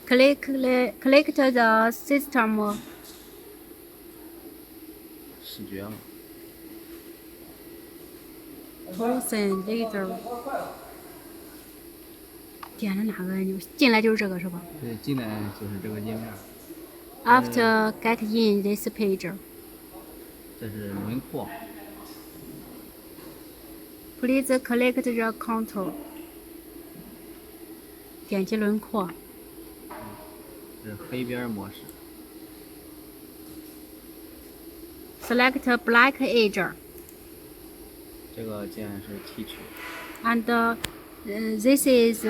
Click the system. 视觉嘛。Torcen CCD。点了哪个按钮？进来就是这个是吧对，进来就是这个页面。？After get in this page, 这是轮廓。please click the contour. 点击轮廓。这是黑边模式。Select black edge. 这个键是提取。And this is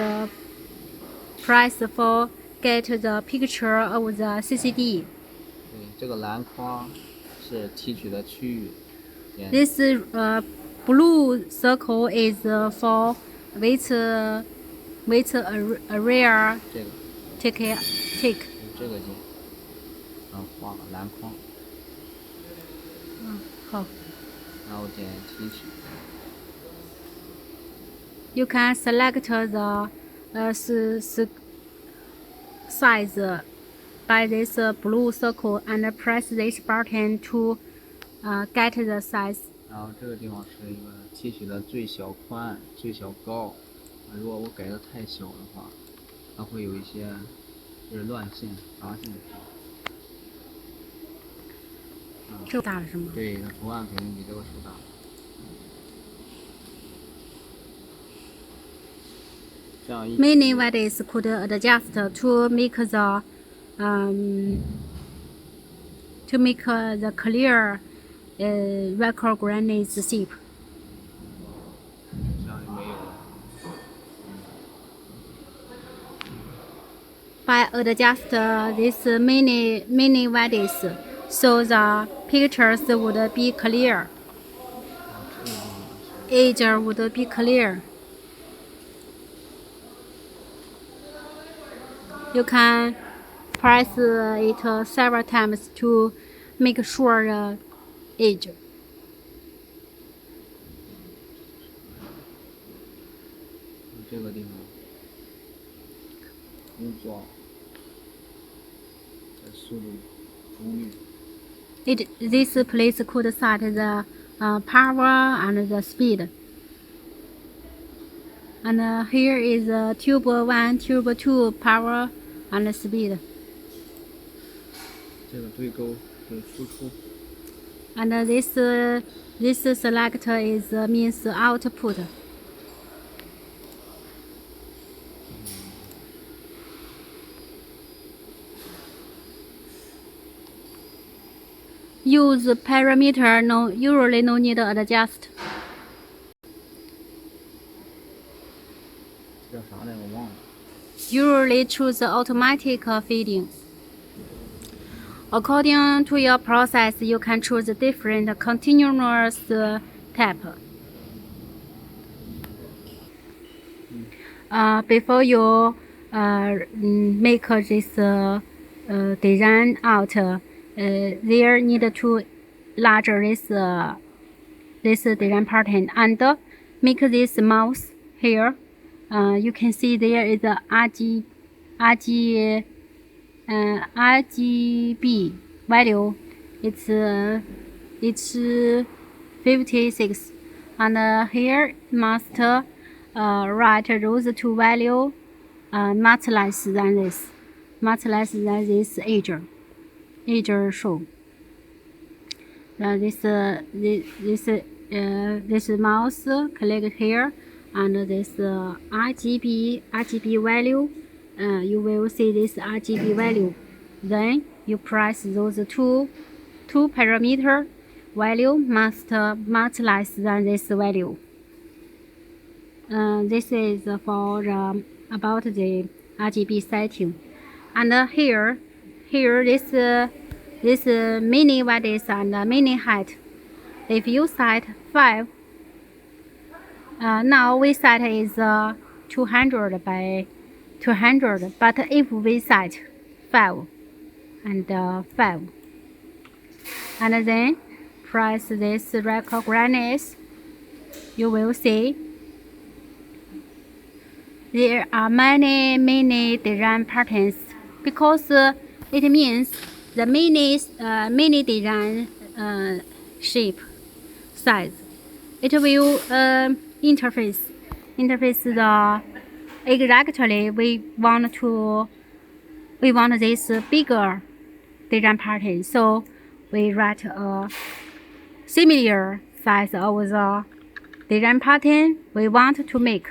press for get the picture of the CCD. 对，这个蓝框是提取的区域。This blue circle is for which area 这个 take. 这个键，然后画蓝框，好。然后点提取。You can select the size by this blue circle and press this button to get the size. 然后这个地方是一个提取的最小宽、最小高。如果我改的太小的话，它会有一些就是乱线、杂线。这大了是吗？对，它图案肯定比这个手大。这样一 Many values could adjust to make the clear recognize shape. 这样就没有了。By adjust this many values, so the pictures would be clear. Edge would be clear. You can press it several times to make sure the edge. 这个地方工作的速度、功率。This place could set the power and the speed. And here is tube 1, tube 2 power and speed. 这个对勾是输出。And this select is means output. Use parameter usually no need adjust. 叫啥来我忘了。Usually choose automatic feeding. According to your process, you can choose different continuous type. Before you make this design out, there need to larger this design pattern and make this mouse here. You can see there is a RGB value. It's 56, and here must write those two value much less than this age show. This mouse click here, and this RGB value. You will see this RGB value. Then you press those two parameter value must much less than this value. This is for about the RGB setting. And here this mini width and mini height. If you set 5, now we set is 200 by 200, but if we set 5 and 5, and then press this recognize, you will see there are many design patterns because it means the mini design shape size. It will interface the exactly we want this bigger design pattern. So we write a similar size of the design pattern we want to make.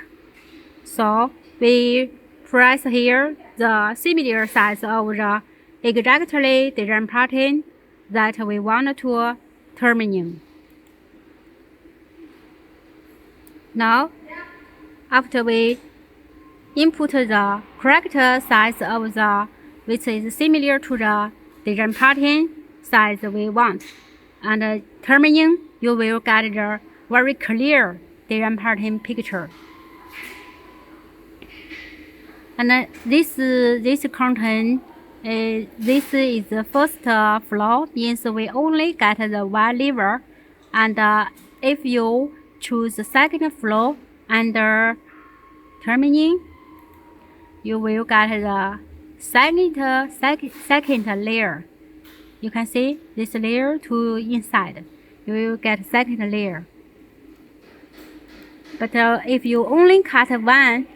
So we press here the similar size of the exactly design pattern that we want to terminate. Now, after we input the correct size of the which is similar to the design pattern size we want, and terminate, you will get the very clear design pattern picture. And this content, this is the first flow, means we only get the one lever, and if you choose the second flow under terminate, you will get the second layer. You can see this layer to inside. You will get second layer. But if you only cut one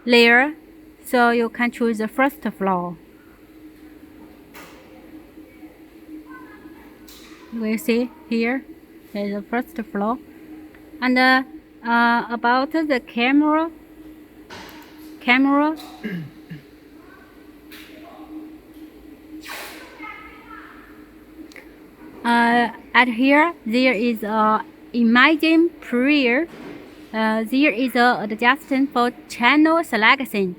layer, so you can choose the first floor. You will see here, there's the first floor. And about the camera, at here there is a imaging prayer. There is a adjustment for channel selection.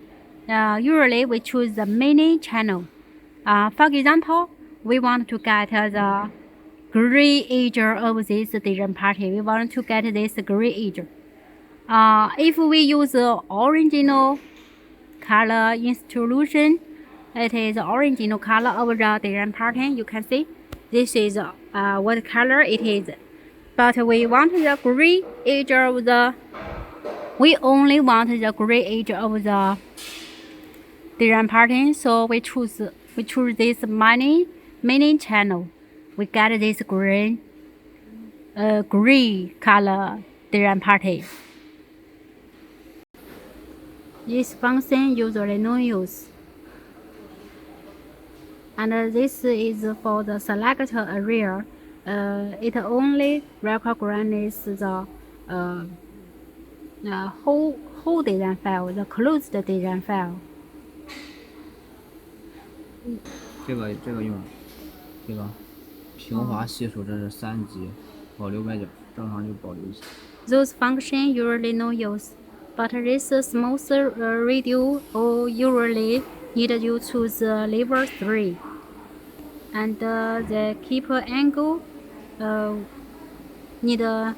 Usually we choose the mini channel. For example, we want to get the gray edge of this design pattern. We want to get this gray edge. If we use the original color institution, it is the original color of the design pattern. You can see this is what color it is. But we want the gray edge of the. We only want the gray edge of the design pattern, so we choose this mini channel. We get this gray color design pattern. This function usually no use. And this is for the select area. It only recognizes the whole design file, the closed design file. 这个用这个平滑系数，这是3级，保留外角，正常就保留一下。Those functions usually no use, but this smooth radio usually need you choose lever 3, and the keep angle need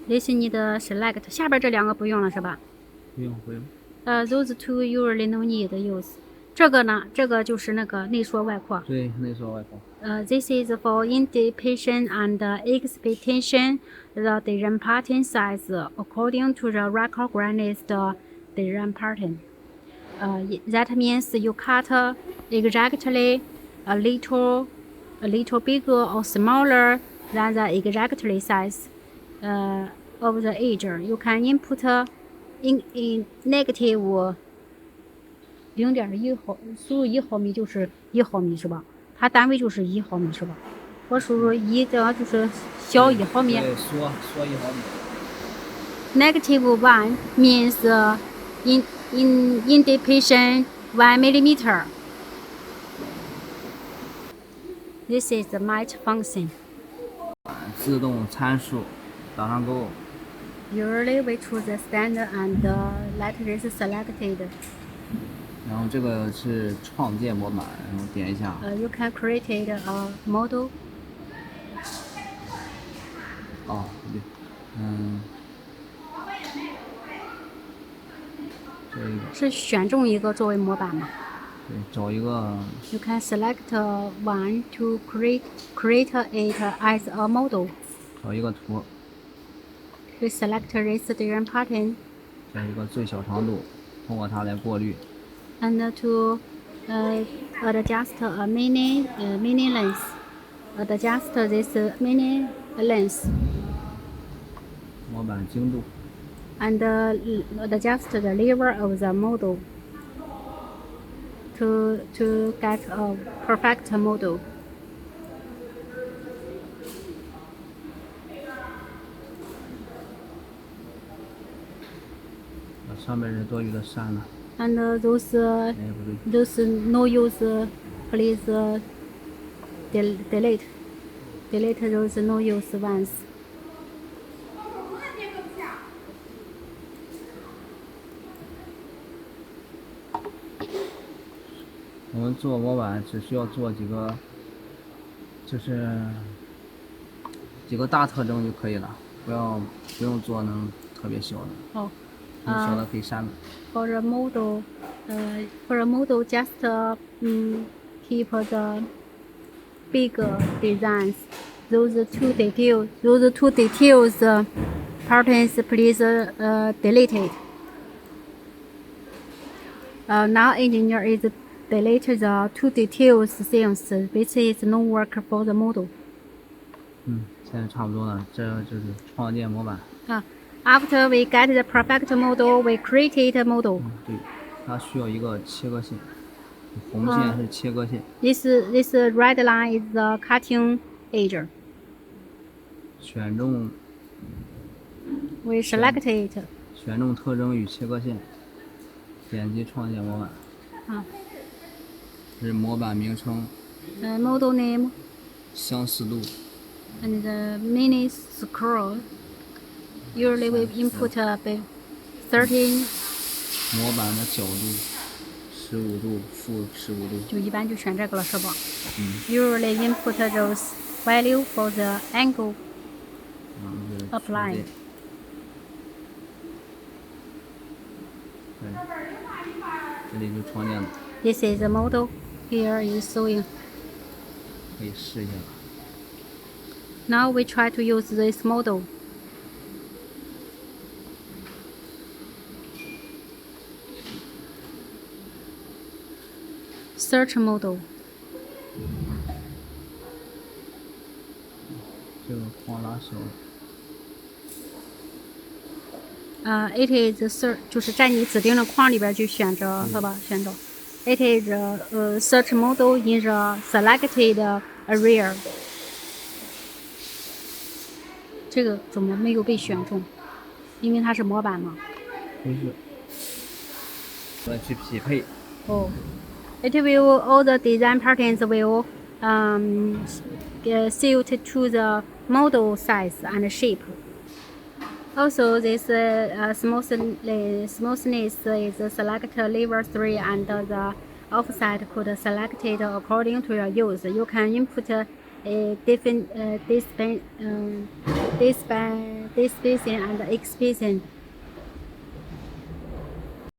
this need select. 下边这两个不用了是吧？不用。Those two usually no need use. 这个呢，这个就是那个内缩外扩。对，内缩外扩。This is for independent and expectation the design pattern size according to the recognized design pattern. That means you cut exactly a little bigger or smaller than the exactly size of the edge. You can input in negative 0.1毫，输入1毫米就是1毫米是吧？它单位就是1毫米是吧？我输入1，这样就是小1毫米。对，缩1毫米。-1 means independent 1 millimeter. This is the match function. 自动参数，打上勾。Usually we choose the standard and let this selected. 然后这个是创建模板，然后点一下。You can create a model. 哦，对，这个是选中一个作为模板吗？对，找一个。You can select one to create it as a model. 找一个图。We select this design pattern. 选一个最小长度，通过它来过滤。And to adjust a mini lens. Adjust this mini lens 模板精度， and adjust the lever of the model to get a perfect model. 把上面的多余的删了。 And those 哎，不对， those no use, please delete those no use ones. 我们做模板只需要做几个，就是几个大特征就可以了，不用做那种特别小的， Oh, 小的可以删了。 for a model, just keep the big designs. Those two details patterns, please delete it. Now engineer is delete the two details things, which is no work for the model. 现在差不多了，这就是创建模板。 After we get the perfect model, we create a model. 对，它需要一个切割线，红线是切割线。 This red line is the cutting edge. 选中 We select it. 选中特征与切割线，点击创建模板。这是模板名称、 Model name 相似度、 and the mini scroll. Usually we input 13, 模板的角度、15度、负15度。就一般就选这个了，是吧？Usually input those value for the angle 这是 applied. 对，这里就创建了， This is the model. Here is showing. 可以试一下。 Now we try to use this model. Search model. 这个框拉小了。 It is search 就是在你指定的框里边去选择，是吧？选择。It is search model in the selected area. 这个怎么没有被选中？因为它是模板嘛。不是，我去匹配。 Oh, it will all the design patterns will suit to the model size and shape. Also, this smoothness is select lever 3 and the offset could select it according to your use. You can input a different spacing and expansion